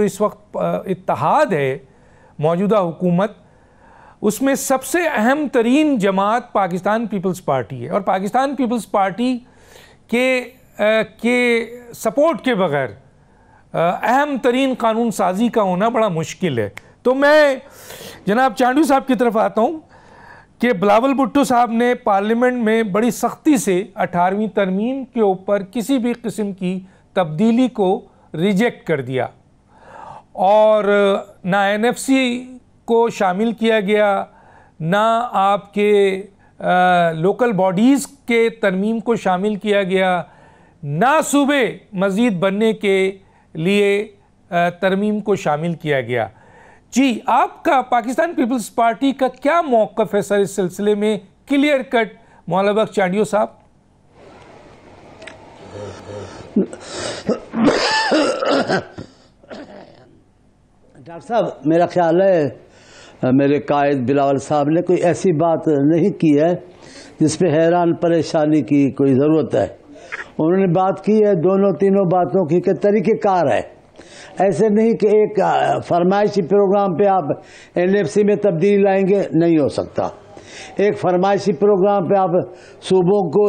اس وقت اتحاد ہے موجودہ حکومت، اس میں سب سے اہم ترین جماعت پاکستان پیپلز پارٹی ہے، اور پاکستان پیپلز پارٹی کے سپورٹ کے بغیر اہم ترین قانون سازی کا ہونا بڑا مشکل ہے۔ تو میں جناب چانڈو صاحب کی طرف آتا ہوں کہ بلاول بھٹو صاحب نے پارلیمنٹ میں بڑی سختی سے 18ویں ترمیم کے اوپر کسی بھی قسم کی تبدیلی کو ریجیکٹ کر دیا، اور نہ این ایف سی کو شامل کیا گیا، نہ آپ کے لوکل باڈیز کے ترمیم کو شامل کیا گیا، نہ صوبے مزید بننے کے لیے ترمیم کو شامل کیا گیا۔ جی، آپ کا پاکستان پیپلز پارٹی کا کیا موقف ہے سر اس سلسلے میں؟ کلیئر کٹ مولا بخش چانڈیو صاحب۔ ڈاکٹر صاحب، میرا خیال ہے میرے قائد بلاول صاحب نے کوئی ایسی بات نہیں کی ہے جس پہ حیران پریشانی کی کوئی ضرورت ہے۔ انہوں نے بات کی ہے دونوں تینوں باتوں کی کہ طریقہ کار ہے، ایسے نہیں کہ ایک فرمائشی پروگرام پہ آپ این ایف سی میں تبدیلی لائیں گے، نہیں ہو سکتا۔ ایک فرمائشی پروگرام پہ آپ صوبوں کو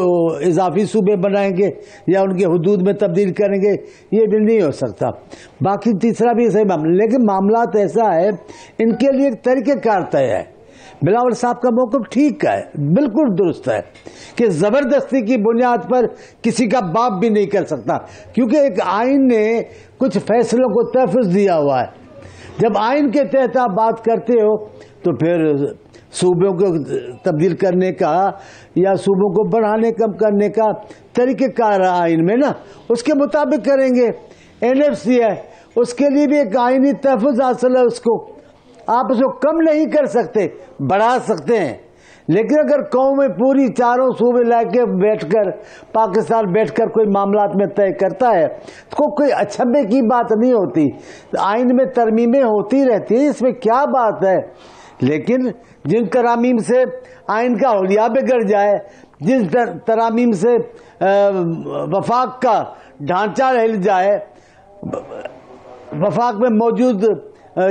اضافی صوبے بنائیں گے یا ان کے حدود میں تبدیل کریں گے، یہ بھی نہیں ہو سکتا۔ باقی تیسرا بھی صحیح معاملہ، لیکن معاملات ایسا ہے ان کے لیے ایک طریقہ کار طے ہے۔ بلاول صاحب کا موقف ٹھیک ہے، بالکل درست ہے کہ زبردستی کی بنیاد پر کسی کا باپ بھی نہیں کر سکتا، کیونکہ ایک آئین نے کچھ فیصلوں کو تحفظ دیا ہوا ہے۔ جب آئین کے تحت آپ بات کرتے ہو تو پھر صوبوں کو تبدیل کرنے کا یا صوبوں کو بڑھانے کم کرنے کا طریقہ کار آئین میں نا، اس کے مطابق کریں گے۔ این ایف سی ہے، اس کے لیے بھی ایک آئینی تحفظ حاصل ہے، اس کو آپ اس کو کم نہیں کر سکتے، بڑھا سکتے ہیں۔ لیکن اگر قومیں پوری چاروں صوبے لے کے بیٹھ کر پاکستان بیٹھ کر کوئی معاملات میں طے کرتا ہے تو کوئی اچھبے کی بات نہیں ہوتی۔ آئین میں ترمیمیں ہوتی رہتی ہیں، اس میں کیا بات ہے؟ لیکن جن ترامیم سے آئین کا حلیہ بگڑ جائے، جن ترامیم سے وفاق کا ڈھانچہ ہل جائے، وفاق میں موجود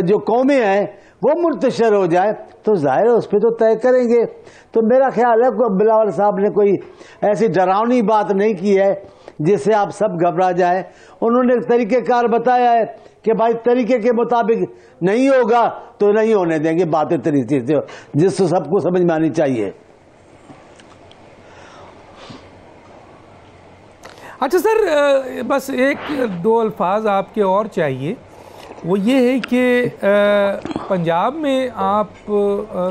جو قومیں ہیں وہ منتشر ہو جائے، تو ظاہر ہے اس پہ تو طے کریں گے۔ تو میرا خیال ہے کہ بلاول صاحب نے کوئی ایسی ڈراؤنی بات نہیں کی ہے جس سے آپ سب گھبرا جائیں۔ انہوں نے طریقہ کار بتایا ہے کہ بھائی طریقے کے مطابق نہیں ہوگا تو نہیں ہونے دیں گے، باتیں طریقے سے جس سے سب کو سمجھ میں آنی چاہیے۔ اچھا سر، بس ایک دو الفاظ آپ کے اور چاہیے، وہ یہ ہے کہ پنجاب میں آپ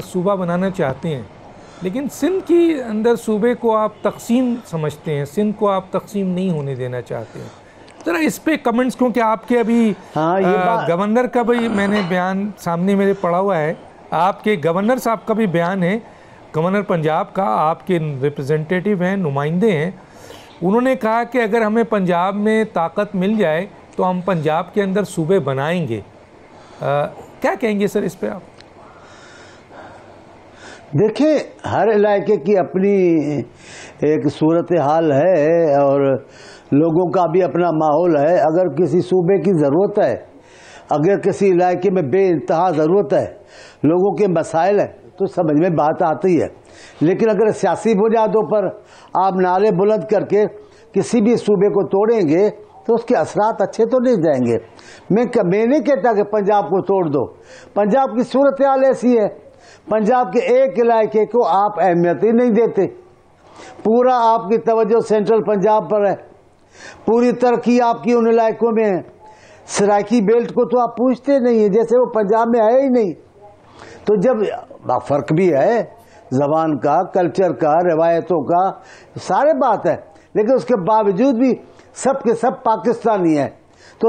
صوبہ بنانا چاہتے ہیں، لیکن سندھ کی اندر صوبے کو آپ تقسیم سمجھتے ہیں، سندھ کو آپ تقسیم نہیں ہونے دینا چاہتے ہیں۔ ذرا اس پہ کمنٹس، کیونکہ آپ کے ابھی گورنر کا بھی میں نے بیان سامنے میرے پڑھا ہوا ہے، آپ کے گورنر صاحب کا بھی بیان ہے، گورنر پنجاب کا، آپ کے ریپرزنٹیٹیو ہیں، نمائندے ہیں، انہوں نے کہا کہ اگر ہمیں پنجاب میں طاقت مل جائے تو ہم پنجاب کے اندر صوبے بنائیں گے۔ کیا کہیں گے سر اس پہ آپ؟ دیکھیں، ہر علاقے کی اپنی ایک صورتحال ہے اور لوگوں کا بھی اپنا ماحول ہے۔ اگر کسی صوبے کی ضرورت ہے، اگر کسی علاقے میں بے انتہا ضرورت ہے، لوگوں کے مسائل ہیں، تو سمجھ میں بات آتی ہے۔ لیکن اگر سیاسی بنیادوں پر آپ نعرے بلند کر کے کسی بھی صوبے کو توڑیں گے تو اس کے اثرات اچھے تو نہیں جائیں گے۔ میں نہیں کہتا کہ پنجاب کو توڑ دو، پنجاب کی صورتحال ایسی ہے، پنجاب کے ایک علاقے کو آپ اہمیت ہی نہیں دیتے، پورا آپ کی توجہ سینٹرل پنجاب پر ہے، پوری ترقی آپ کی ان علاقوں میں ہے۔ سرائکی بیلٹ کو تو آپ پوچھتے نہیں ہیں، جیسے وہ پنجاب میں ہے ہی نہیں۔ تو جب فرق بھی ہے زبان کا، کلچر کا، روایتوں کا، سارے بات ہے، لیکن اس کے باوجود بھی سب کے سب پاکستانی ہیں۔